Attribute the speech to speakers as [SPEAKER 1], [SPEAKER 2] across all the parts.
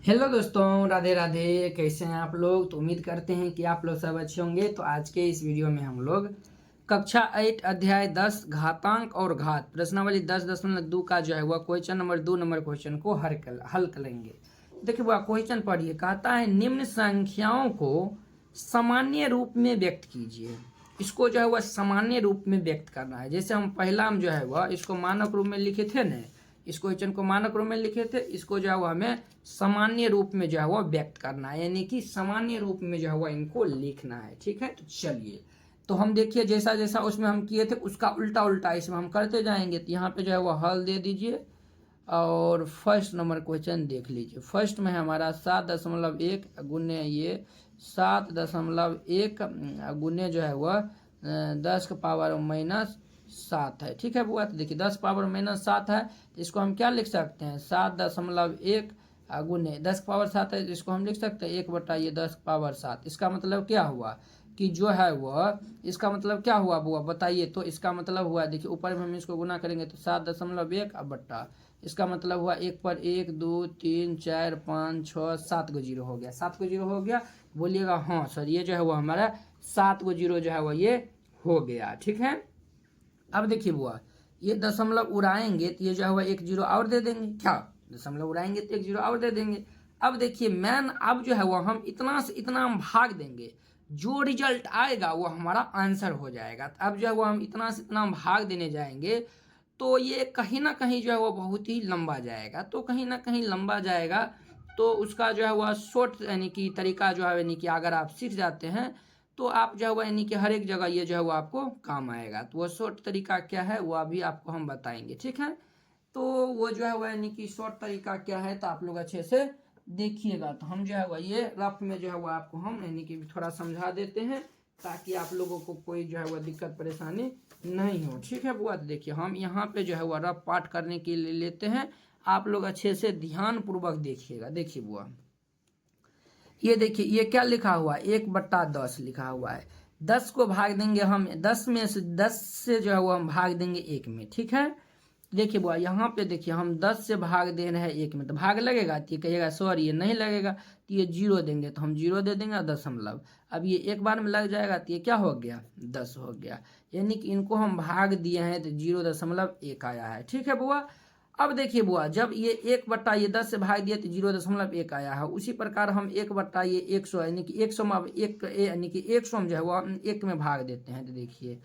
[SPEAKER 1] Hello दोस्तों, राधे राधे। कैसे हैं आप लोग? तो उम्मीद करते हैं कि आप लोग सब अच्छे होंगे। तो आज के इस वीडियो में हम लोग कक्षा 8 अध्याय 10 घातांक और घात प्रश्नावली 10.2 का जो है वह क्वेश्चन नंबर 2 नंबर क्वेश्चन को हल करेंगे। देखिए वह क्वेश्चन पढ़िए। कहता है निम्न संख्याओं को सामान्य रूप में व्यक्त कीजिए। इसको जो है वह सामान्य रूप में व्यक्त करना है। जैसे हम पहला जो है वह इसको मानक रूप में लिखे थे ना, इस क्वेश्चन को मानक रूप में लिखे थे, इसको जो है वो हमें सामान्य रूप में जो है वो व्यक्त करना है, यानी कि सामान्य रूप में जो है वो इनको लिखना है। ठीक है, तो चलिए, तो हम देखिए जैसा जैसा उसमें हम किए थे उसका उल्टा उल्टा इसमें हम करते जाएंगे। तो यहाँ पे जो है वो हल दे दीजिए और फर्स्ट नंबर क्वेश्चन देख लीजिए। फर्स्ट में हमारा 7.1 गुने ये 7.1 गुने जो है वह 10 का पावर -7 है। ठीक है बुआ, तो देखिए 10 पावर -7 है, तो इसको हम क्या लिख सकते हैं 7.1 गुने 10 पावर 7 है, इसको हम लिख सकते हैं 1 बटा ये 10 पावर 7। इसका मतलब क्या हुआ कि जो है वह, इसका मतलब क्या हुआ बुआ बताइए। तो इसका मतलब हुआ, देखिए ऊपर में हम इसको गुना करेंगे तो 7.1 अब बट्टा, इसका मतलब हुआ 1 पर 1 2 3 4 5 6 7 गो जीरो हो गया। 7 गो जीरो हो गया, बोलिएगा हाँ सर, ये जो है वो हमारा 7 गो जीरो जो है वो ये हो गया। ठीक है, अब देखिए बुआ, ये दशमलव उड़ाएंगे तो ये जो है वह 1 जीरो और दे देंगे। क्या दशमलव उड़ाएंगे तो 1 जीरो और दे देंगे। अब देखिए मैन, अब जो है वह हम इतना से इतना हम भाग देंगे, जो रिजल्ट आएगा वो हमारा आंसर हो जाएगा। तो अब जो है वो हम इतना से इतना भाग देने जाएंगे तो ये कहीं ना कहीं जो है वो बहुत ही लंबा जाएगा। तो कहीं ना कहीं लंबा जाएगा, तो उसका जो है वह शॉर्ट यानी कि तरीका जो है, यानी कि अगर आप सीख जाते हैं तो आप जो है वह यानी कि हर एक जगह ये जो है वो आपको काम आएगा। तो वो शॉर्ट तरीका क्या है वो अभी आपको हम बताएंगे। ठीक है, तो वो जो है वह यानी कि शॉर्ट तरीका क्या है तो आप लोग अच्छे से देखिएगा। तो हम जो है वह ये रफ में जो है वह आपको हम यानी कि थोड़ा समझा देते हैं ताकि आप लोगों को कोई जो है वह दिक्कत परेशानी नहीं हो। ठीक है बुआ, तो देखिए हम यहाँ पे जो है वह रफ पाठ करने के लिए लेते हैं। आप लोग अच्छे से ध्यान पूर्वक देखिएगा। देखिए बुआ, ये देखिए ये क्या लिखा हुआ है 1/10 लिखा हुआ है। 10 को भाग देंगे हम 10 में से, 10 से जो है वो हम भाग देंगे 1 में। ठीक है, देखिए बुआ यहाँ पे देखिए हम 10 से भाग दे रहे हैं 1 में, तो भाग लगेगा तो ये कहिएगा सॉरी ये नहीं लगेगा, तो ये जीरो देंगे तो हम जीरो दे देंगे दशमलव। अब ये एक बार में लग जाएगा तो ये क्या हो गया 10 हो गया, यानी कि इनको हम भाग दिए हैं तो 0.1 आया है। ठीक है बुआ, अब देखिए बुआ जब ये 1/10 से भाग दिया तो 0.1 आया है। उसी प्रकार हम 1/100 यानी कि 100 में अब एक यानी कि 100 में जो है वो 1 में भाग देते हैं। तो देखिए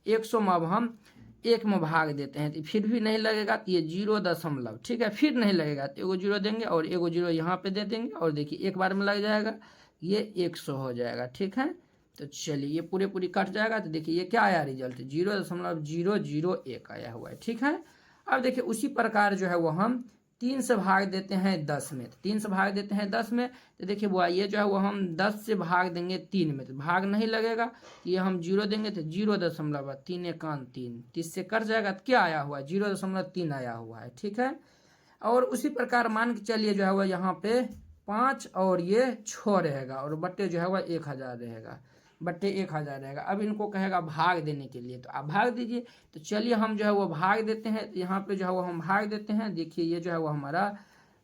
[SPEAKER 1] 100 में अब हम 1 में भाग देते हैं तो फिर भी नहीं लगेगा तो ये 0 दशमलव। ठीक है, फिर नहीं लगेगा तो एगो जीरो देंगे और एगो जीरो यहाँ पे दे देंगे और देखिए एक बार में लग जाएगा, ये 100 हो जाएगा। ठीक है, तो चलिए ये पूरे पूरी कट जाएगा तो देखिए ये क्या आया रिजल्ट 0.001 आया हुआ है। ठीक है, अब देखिए उसी प्रकार जो है वो हम 3 से भाग देते हैं 10 में, तो 3 से भाग देते हैं 10 में, तो देखिए वो ये जो है वो हम 10 से भाग देंगे 3 में, तो भाग नहीं लगेगा तो ये हम जीरो देंगे तो 0.3 एकान 3, 30 से कट जाएगा तो क्या आया हुआ है 0.3 आया हुआ है। ठीक है, और उसी प्रकार मान के चलिए जो है वह यहाँ पे 5 और ये 6 रहेगा और बट्टे जो है वह 1000 रहेगा, बट्टे 1000 रहेगा। अब इनको कहेगा भाग देने के लिए, तो आप भाग दीजिए। तो चलिए हम जो है वो भाग देते हैं, तो यहाँ पे जो है वो हम भाग देते हैं। देखिए ये जो है वो हमारा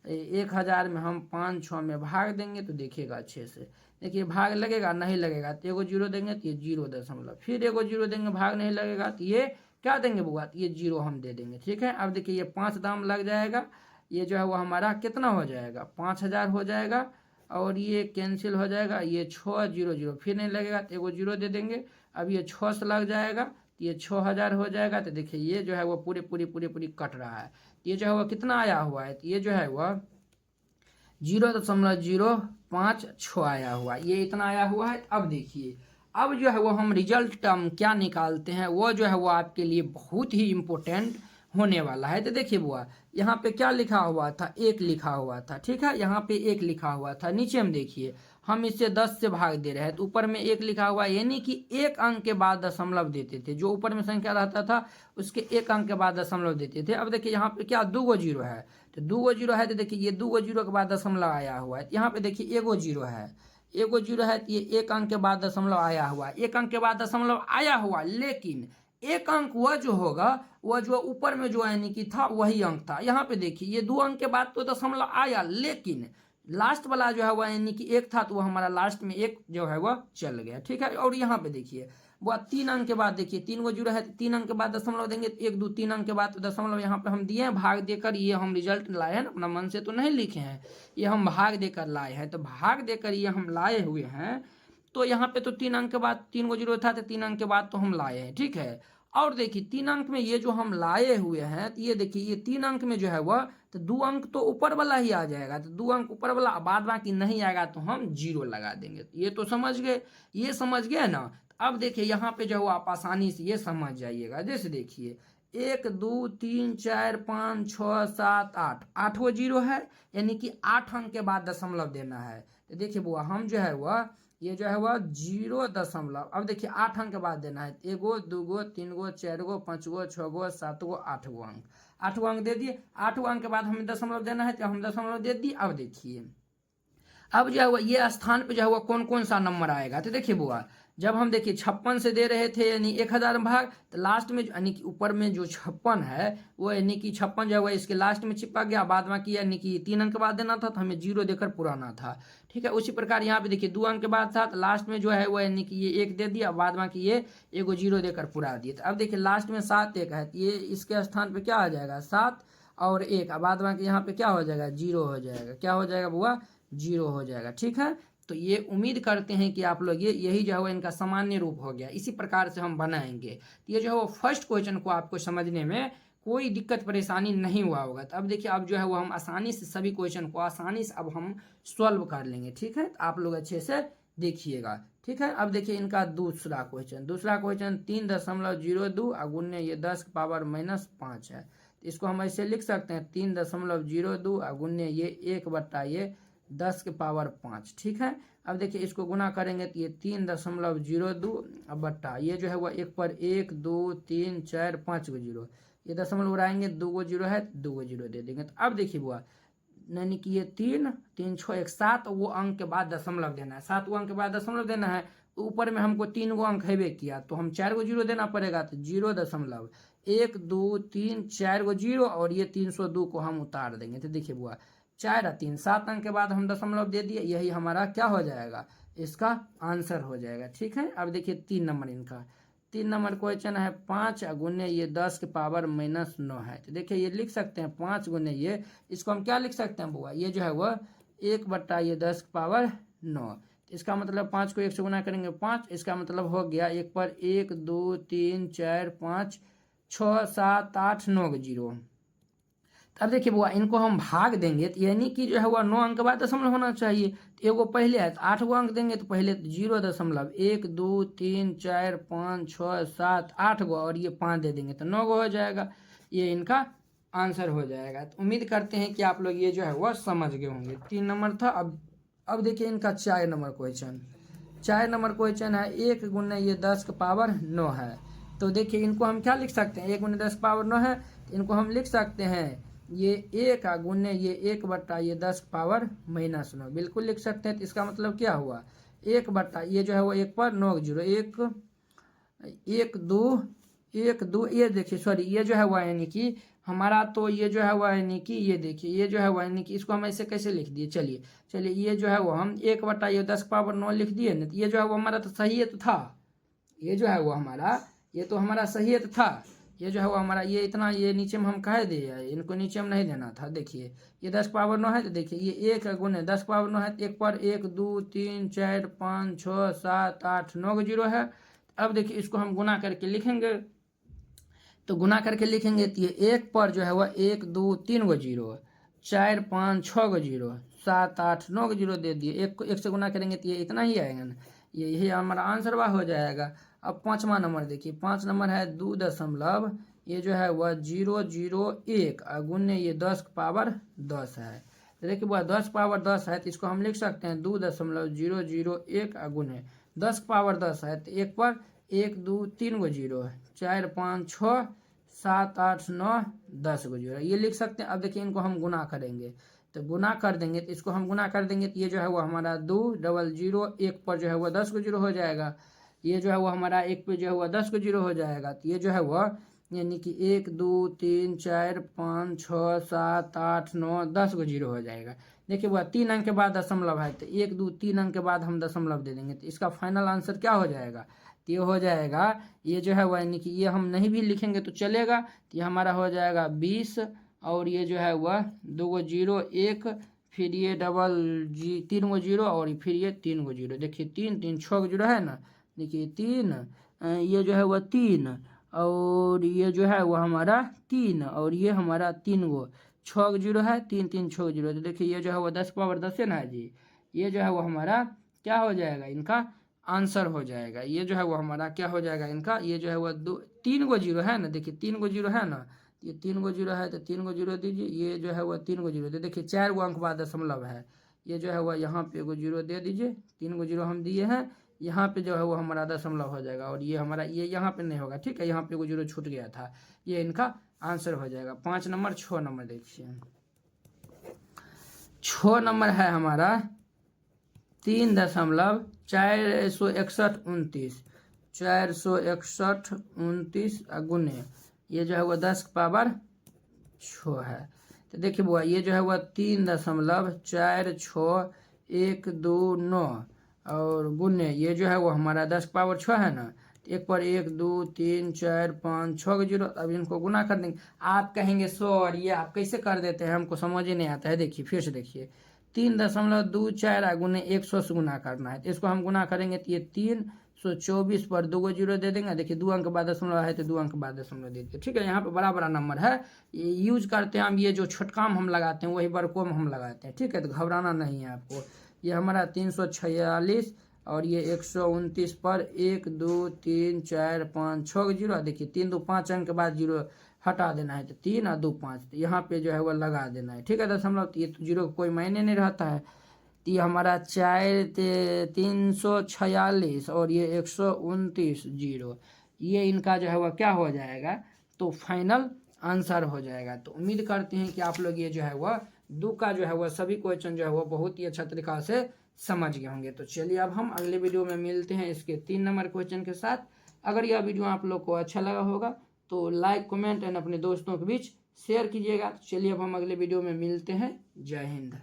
[SPEAKER 1] 1000 में हम 5 6 में भाग देंगे तो देखिएगा अच्छे से, देखिए भाग लगेगा नहीं लगेगा तो एगो जीरो देंगे तो ये 0 दशमलव, फिर एगो जीरो देंगे भाग नहीं लगेगा तो ये क्या देंगे बुआ, तो ये जीरो हम दे देंगे। ठीक है, अब देखिए ये 5 दाम लग जाएगा, ये जो है वो हमारा कितना हो जाएगा 5000 हो जाएगा और ये कैंसिल हो जाएगा, ये 6 0 0 फिर नहीं लगेगा तो एगो जीरो दे देंगे। अब ये 6 से लग जाएगा तो ये 6000 हो जाएगा। तो देखिए ये जो है वो पूरी पूरी पूरी पूरी कट रहा है, तो ये जो है वो कितना आया हुआ है, तो ये जो है वह 0.056 आया हुआ है, ये इतना आया हुआ है। अब देखिए अब जो है वो हम रिजल्ट क्या निकालते हैं, वो जो है वो आपके लिए बहुत ही इम्पोर्टेंट होने वाला है। तो देखिए बुआ यहाँ पे क्या लिखा हुआ था 1 लिखा हुआ था। ठीक है, यहाँ पे 1 लिखा हुआ था, नीचे में देखिए हम इससे 10 से भाग दे रहे हैं तो ऊपर में 1 लिखा हुआ है, यानी कि 1 अंक के बाद दशमलव देते थे। जो ऊपर में संख्या रहता था उसके 1 अंक के बाद दशमलव देते थे। अब देखिए यहाँ पे क्या 2 गो जीरो है, तो 2 गो जीरो है तो देखिए ये 2 गो जीरो के बाद दशमलव आया हुआ है। यहाँ पे देखिए एगो जीरो है, एगो जीरो है तो ये 1 अंक के बाद दशमलव आया हुआ है, 1 अंक के बाद दशमलव आया हुआ, लेकिन 1 अंक वह जो होगा वह जो ऊपर में जो यानी कि था वही अंक था। यहाँ पे देखिए ये 2 अंक के बाद तो दशमलव आया, लेकिन लास्ट वाला जो है वह यानी कि एक था, तो वो हमारा लास्ट में एक जो है वह चल गया, ठीक है। और यहाँ पे देखिए वह 3 अंक के बाद देखिए 3 गो जीरो है, 3 अंक के बाद दशमलव देंगे, 1 2 3 अंक के बाद दशमलव यहाँ पे हम दिए हैं, भाग देकर ये हम रिजल्ट लाए हैं, अपना मन से तो नहीं लिखे हैं, ये हम भाग देकर लाए हैं। तो भाग देकर ये हम लाए हुए हैं, तो यहाँ पे तो 3 अंक के बाद 3 गो जीरो था, तो 3 अंक के बाद तो हम लाए हैं, ठीक है। और देखिए 3 अंक में ये जो हम लाए हुए हैं, तो ये देखिए ये 3 अंक में जो है वह, तो 2 अंक तो ऊपर वाला ही आ जाएगा, तो 2 अंक ऊपर वाला, बाद बाकी नहीं आएगा तो हम जीरो लगा देंगे। ये तो समझ गए, ये समझ गए ना। अब देखिए यहाँ पे जो है आप आसानी से ये समझ जाइएगा। जैसे देखिए 1 2 3 4 5 6 7 8, 8 वो जीरो है, यानी कि 8 अंक के बाद दशमलव देना है। तो देखिए बुआ हम जो है वह, ये जो है वह 0 दशमलव, अब देखिए 8 अंक के बाद देना है, 1 गो 2 गो 3 गो 4 गो 5 गो 6 गो 7 गो 8 गो अंक, 8 गो अंक दे दिए। 8 गो अंक के बाद हमें दशमलव देना है, तो हम दशमलव दे दिए। अब देखिए अब जो है वो ये स्थान पे जो है वो कौन कौन सा नंबर आएगा, तो देखिए बुआ जब हम देखिए 56 से दे रहे थे यानी 1000 भाग, तो लास्ट में यानी कि ऊपर में जो 56 है वो यानी कि 56 जो है इसके लास्ट में चिपक गया, बाद में किया यानी कि 3 अंक के बाद देना था, तो हमें जीरो देकर पुराना था, ठीक है। उसी प्रकार यहाँ पे देखिए 2 अंक के बाद था, तो लास्ट में जो है वो यानी कि ये 1 दे दिया, बाद में ये एगो जीरो देकर पुरा दिए। तो अब देखिए लास्ट में 7 1 है, तो ये इसके स्थान पर क्या आ जाएगा 7 और 1, बाद में यहाँ पे क्या हो जाएगा जीरो हो जाएगा, क्या हो जाएगा बुआ जीरो हो जाएगा, ठीक है। तो ये उम्मीद करते हैं कि आप लोग यही जो है वो इनका सामान्य रूप हो गया, इसी प्रकार से हम बनाएंगे। तो ये जो है वो फर्स्ट क्वेश्चन को आपको समझने में कोई दिक्कत परेशानी नहीं हुआ होगा। तो अब देखिए अब जो है वो हम आसानी से सभी क्वेश्चन को आसानी से अब हम सॉल्व कर लेंगे, ठीक है। तो आप लोग अच्छे से देखिएगा, ठीक है। अब देखिए इनका दूसरा क्वेश्चन 3.02 गुने ये 10 की पावर -5 है। तो इसको हम ऐसे लिख सकते हैं 3.02 गुने ये 1 ये 10 के पावर 5, ठीक है। अब देखिए इसको गुना करेंगे तो ये 3.02 बट्टा ये जो है वह 1 पर 1 2 3 4 5 गो जीरो, ये दशमलव उड़ाएंगे 2 गो जीरो है 2 गो जीरो दे देंगे। तो अब देखिए बुआ यानी कि ये 3 3 6 1 7 वो अंक के बाद दशमलव देना है, 7 अंक के बाद दशमलव देना है। ऊपर में हमको 3 गो अंक है किया, तो हम 4 गो जीरो देना पड़ेगा, तो 0.1 2 3 4 गो जीरो, और ये 302 को हम उतार देंगे। तो देखिए बुआ 4 और 3 7 अंक के बाद हम दशमलव दे दिए, यही हमारा क्या हो जाएगा, इसका आंसर हो जाएगा, ठीक है। अब देखिए 3 नंबर इनका 3 नंबर क्वेश्चन है 5 गुने ये 10 के पावर -9 है। तो देखिए ये लिख सकते हैं 5 गुने ये, इसको हम क्या लिख सकते हैं बुआ, ये जो है वह 1 ये 10 के पावर 9। इसका मतलब 5 को 1 से गुना करेंगे 5, इसका मतलब हो गया 1 पर 1 2 3 4 5 6 7 8 9 के जीरो। अब देखिए बुआ इनको हम भाग देंगे, तो यानी कि जो है वह 9 अंक के बाद दशमलव होना चाहिए, तो एगो पहले है तो 8 गो अंक देंगे, तो पहले 0.1 2 3 4 5 6 7 8 गो, और ये 5 दे देंगे तो 9 गो हो जाएगा, ये इनका आंसर हो जाएगा। तो उम्मीद करते हैं कि आप लोग ये जो है वह समझ गए होंगे। 3 नंबर था। अब देखिए इनका 4 नंबर क्वेश्चन 4 नंबर क्वेश्चन है 1 गुने ये 10 के पावर 9 है। तो देखिए इनको हम क्या लिख सकते हैं, 1 गुने 10 पावर 9 है, तो इनको हम लिख सकते हैं ये 1 गुने ये 1 ये 10 पावर -9, बिल्कुल लिख सकते हैं। तो इसका मतलब क्या हुआ 1 ये जो है वो 1 पर 9 जीरो 1 1 2 1 2, ये देखिए सॉरी ये जो है वह यानी कि हमारा, तो ये जो है वह यानी कि ये देखिए ये जो है वह यानी कि इसको हम ऐसे कैसे लिख दिए, चलिए ये जो है वो हम 1 ये 10 पावर 9 लिख दिए ना, तो ये जो है वो हमारा तो सही है तो था, ये जो है वो हमारा ये तो हमारा सही है तो था, ये जो है वो हमारा ये इतना ये नीचे में हम कह दिए, इनको नीचे में नहीं देना था। देखिए ये 10 पावर 9 है, तो देखिए ये 1 गुने 10 पावर 9 है, 1 पर 1 2 3 4 5 6 7 8 9 जीरो है। अब देखिए इसको हम गुना करके लिखेंगे, तो गुना करके लिखेंगे तो ये 1 पर जो है वह 1 2 3 गो जीरो 4 5 6 गो जीरो 7 8 9 गो जीरो दे दिए, 1 को 1 से गुना करेंगे तो ये इतना ही आएगा ना, ये यही हमारा आंसर हो जाएगा। अब 5वां नंबर देखिए 5 नंबर है 2 दशमलव ये जो है वह 001 गुने ये 10 पावर 10 है। तो देखिए वह 10 पावर 10 है, तो इसको हम लिख सकते हैं 2.001 गुने 10 पावर 10 है, तो 1 पर 1 2 3 गो जीरो 4 5 6 7 8 9 10 गो जीरो, ये लिख सकते हैं। अब देखिए इनको हम गुना करेंगे, तो गुना कर देंगे, तो इसको हम गुना कर देंगे तो ये जो है वो हमारा 200 1 पर जो है वो 10 गो जीरो हो जाएगा, ये जो है वो हमारा 1 पे जो है वो 10 गो जीरो हो जाएगा। तो ये जो है वह यानी कि 1 2 3 4 5 6 7 8 9 10 गो जीरो हो जाएगा। देखिए वह 3 अंक के बाद दशमलव है, तो 1 2 3 अंक के बाद हम दशमलव दे देंगे, तो इसका फाइनल आंसर क्या हो जाएगा, तो ये हो जाएगा, ये जो है वह यानी कि ये हम नहीं भी लिखेंगे तो चलेगा, तो ये हमारा हो जाएगा 20, और ये जो है वह 2 गो 0 1, फिर ये डबल 3 गो 0, और फिर ये 3 गो 0, देखिए 3 3 6 गो 0 है ना, देखिए 3, ये जो है वह 3, और ये जो है वह हमारा 3, और ये हमारा 3 गो 6 गो 0 है, 3 3 6 0, तो देखिए ये जो है वह 10 पावर 10 है ना जी, ये जो है वो हमारा क्या हो जाएगा, इनका आंसर हो जाएगा, ये जो है वो हमारा क्या हो जाएगा इनका, ये जो है वह 3 गो 0 है ना, देखिए 3 गो 0 है ना, ये 3 गो 0 है, तो 3 गो 0 दीजिए, ये जो है वह 3 गो 0 दे, देखिए 4 गो अंक बाद दशमलव है, ये जो है वह यहाँ पे एगो 0 दे दीजिए, 3 गो 0 हम दिए हैं, यहाँ पे जो है वो हमारा दशमलव हो जाएगा, और ये हमारा ये यहाँ पे नहीं होगा, ठीक है, यहाँ पे एगो 0 छूट गया था, ये इनका आंसर हो जाएगा। 5 नंबर 6 नंबर देखिए, 6 नंबर है हमारा 3.461 461 गुने, ये जो है वह 10 पावर 6 है, तो देखिए बुआ ये जो है वह 3.4619, और गुने ये जो है वो हमारा 10 पावर 6 है ना, एक पर 1 2 3 4 5 6 0, अब इनको गुना कर देंगे। आप कहेंगे सर ये आप कैसे कर देते हैं, हमको समझ ही नहीं आता है, देखिए फिर से देखिए 3.24 गुने 100 से गुना करना है, तो इसको हम गुना करेंगे तो ये 324 पर 2 गो 0 दे देंगे, देखिए 2 अंक बाद दशमलव है तो 2 अंक बाद दशमलव दे दिए, ठीक है, यहाँ पे बड़ा बड़ा नंबर है, ये यूज करते हैं हम, ये जो छोटकाम हम लगाते हैं वही बड़कोम हम लगाते हैं, ठीक है, तो घबराना नहीं है आपको। ये हमारा 346, और ये 129 पर 1 2 3 4 5 6 0, देखिए 3 2 5 अंक के बाद 0 हटा देना है, तो 3 और 2 5, तो यहाँ पे जो है वो लगा देना है, ठीक है, दशमलव, ये तो 0 कोई मायने नहीं रहता है, तो ये हमारा 346 और ये 129 0, ये इनका जो है वह क्या हो जाएगा, तो फाइनल आंसर हो जाएगा। तो उम्मीद करते हैं कि आप लोग ये जो है वह दो का जो है वह सभी क्वेश्चन जो है वह बहुत ही अच्छा तरीका से समझ गए होंगे। तो चलिए अब हम अगले वीडियो में मिलते हैं इसके 3 नंबर क्वेश्चन के साथ। अगर यह वीडियो आप लोग को अच्छा लगा होगा तो लाइक कमेंट एंड अपने दोस्तों के बीच शेयर कीजिएगा। चलिए अब हम अगले वीडियो में मिलते हैं। जय हिंद।